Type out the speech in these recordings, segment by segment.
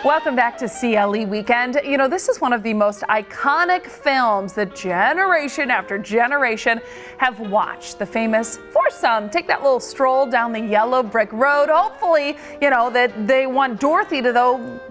Welcome back to CLE Weekend. You know, this is one of the most iconic films that generation after generation have watched. The famous foursome. Take that little stroll down the yellow brick road. Hopefully, you know, that they want Dorothy to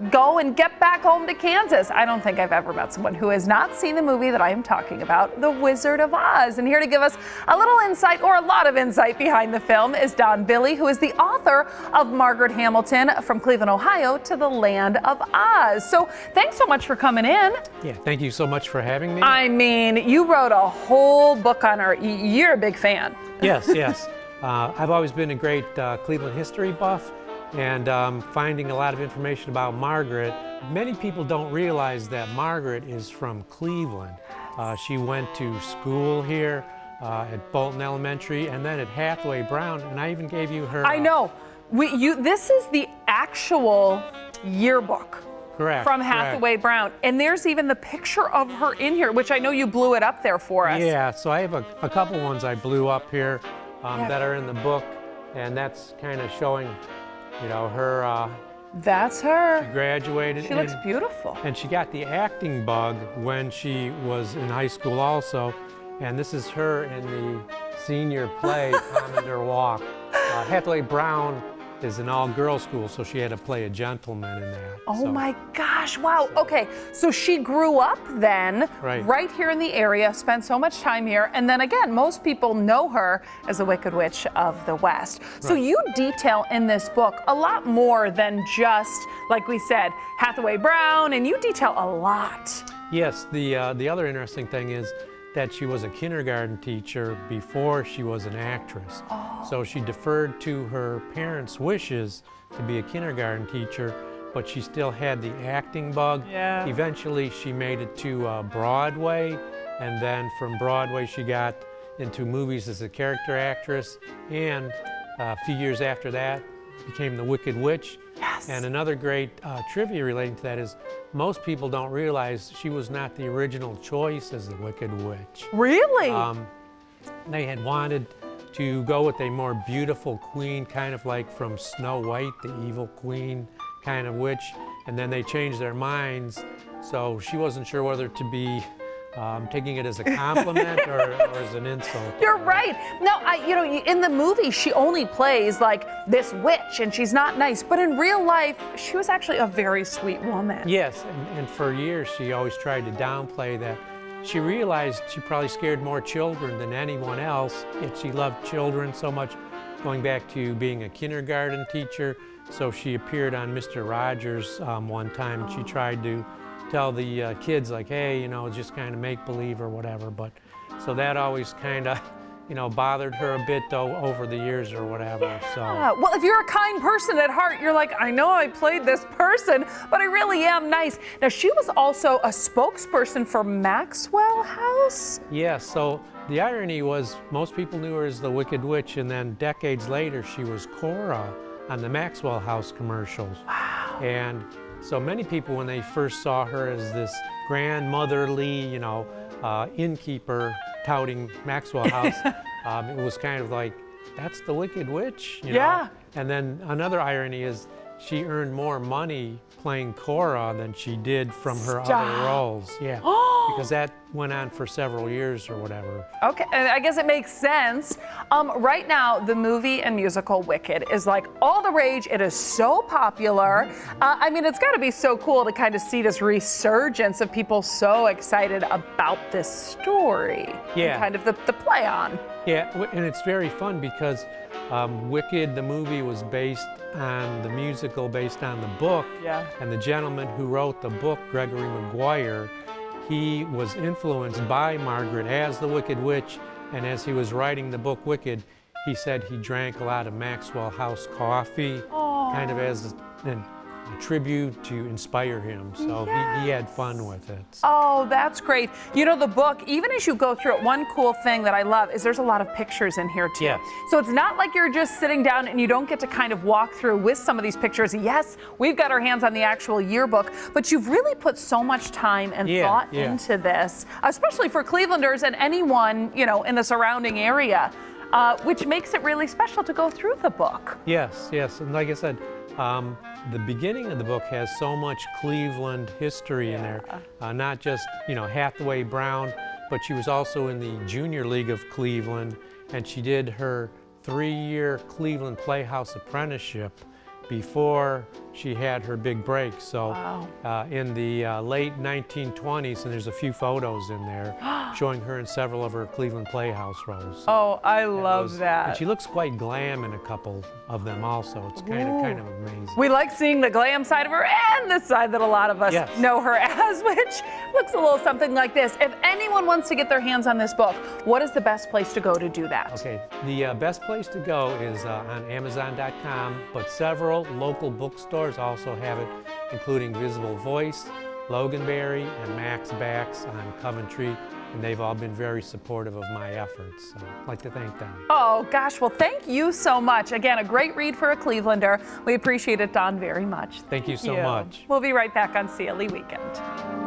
go and get back home to Kansas. I don't think I've ever met someone who has not seen the movie that I am talking about, The Wizard of Oz. And here to give us a little insight, or a lot of insight behind the film, is Don Billy, who is the author of Margaret Hamilton, From Cleveland, Ohio to the Land of Oz. So thanks so much for coming in. Yeah, thank you so much for having me. I mean, you wrote a whole book on her. You're a big fan. Yes, yes. I've always been a great Cleveland history buff, and finding a lot of information about Margaret. Many people don't realize that Margaret is from Cleveland. She went to school here at Bolton Elementary and then at Hathaway Brown, and I even gave you her... I know. This is the actual yearbook. Correct. From Hathaway Brown. And there's even the picture of her in here, which I know you blew it up there for us. Yeah, so I have a couple ones I blew up here that are in the book, and that's kind of showing, you know, her... That's her. She graduated. She looks beautiful. And she got the acting bug when she was in high school also, and this is her in the senior play, Commander Walk. Hathaway Brown is an all-girls school, so she had to play a gentleman in that. Oh my gosh, wow. Okay, so she grew up then right here in the area, spent so much time here, and then again, most people know her as the Wicked Witch of the West. So you detail in this book a lot more than just, like we said, Hathaway Brown, and you detail a lot. Yes, the other interesting thing is that she was a kindergarten teacher before she was an actress. Oh. So she deferred to her parents' wishes to be a kindergarten teacher, but she still had the acting bug. Yeah. Eventually she made it to Broadway, and then from Broadway she got into movies as a character actress, and a few years after that became the Wicked Witch. Yes. And another great trivia relating to that is most people don't realize she was not the original choice as the Wicked Witch. Really? They had wanted to go with a more beautiful queen, kind of like from Snow White, the evil queen kind of witch, and then they changed their minds, so she wasn't sure whether to be taking it as a compliment or as an insult. You're right. No, you know, in the movie, she only plays like this witch, and she's not nice. But in real life, she was actually a very sweet woman. Yes, and for years, she always tried to downplay that. She realized she probably scared more children than anyone else, yet she loved children so much, going back to being a kindergarten teacher. So she appeared on Mr. Rogers one time, and she tried to tell the kids, like, hey, you know, just kind of make-believe or whatever. But so that always kind of, you know, bothered her a bit, though, over the years or whatever. Yeah. So well, if you're a kind person at heart, you're like, I know I played this person, but I really am nice. Now, she was also a spokesperson for Maxwell House. Yeah, so the irony was most people knew her as the Wicked Witch, and then decades later she was Cora on the Maxwell House commercials. Wow. And so many people, when they first saw her as this grandmotherly, you know, innkeeper touting Maxwell House, it was kind of like, that's the Wicked Witch, you know? And then another irony is she earned more money playing Cora than she did from her other roles. Yeah, because that went on for several years or whatever. Okay, and I guess it makes sense. Right now, the movie and musical Wicked is like all the rage. It is so popular. I mean, it's got to be so cool to kind of see this resurgence of people so excited about this story. Yeah. And kind of the play on. Yeah, and it's very fun because Wicked, the movie, was based on the musical, based on the book. Yeah. And the gentleman who wrote the book, Gregory Maguire, he was influenced by Margaret as the Wicked Witch, and as he was writing the book Wicked, he said he drank a lot of Maxwell House coffee, kind of as a tribute to inspire him. So he had fun with it. Oh, that's great. You know, the book, even as you go through it, one cool thing that I love is there's a lot of pictures in here too. Yes. So it's not like you're just sitting down and you don't get to kind of walk through with some of these pictures. Yes, we've got our hands on the actual yearbook, but you've really put so much time and thought into this, especially for Clevelanders and anyone, you know, in the surrounding area. Which makes it really special to go through the book. Yes, yes, and like I said, The beginning of the book has so much Cleveland history in there, not just, Hathaway Brown, but she was also in the Junior League of Cleveland, and she did her 3-year Cleveland Playhouse apprenticeship before she had her big break. So in the late 1920s, and there's a few photos in there showing her in several of her Cleveland Playhouse roles. Oh, I love that. And she looks quite glam in a couple of them also. It's kind of amazing. We like seeing the glam side of her and the side that a lot of us know her as, which looks a little something like this. If anyone wants to get their hands on this book, what is the best place to go to do that? Okay, the best place to go is on Amazon.com, but several local bookstores also have it, including Visible Voice, Loganberry, and Max Backs on Coventry, and they've all been very supportive of my efforts, so I'd like to thank them. Oh gosh, well thank you so much. Again, a great read for a Clevelander. We appreciate it, Don, very much. Thank you so much. We'll be right back on CLE Weekend.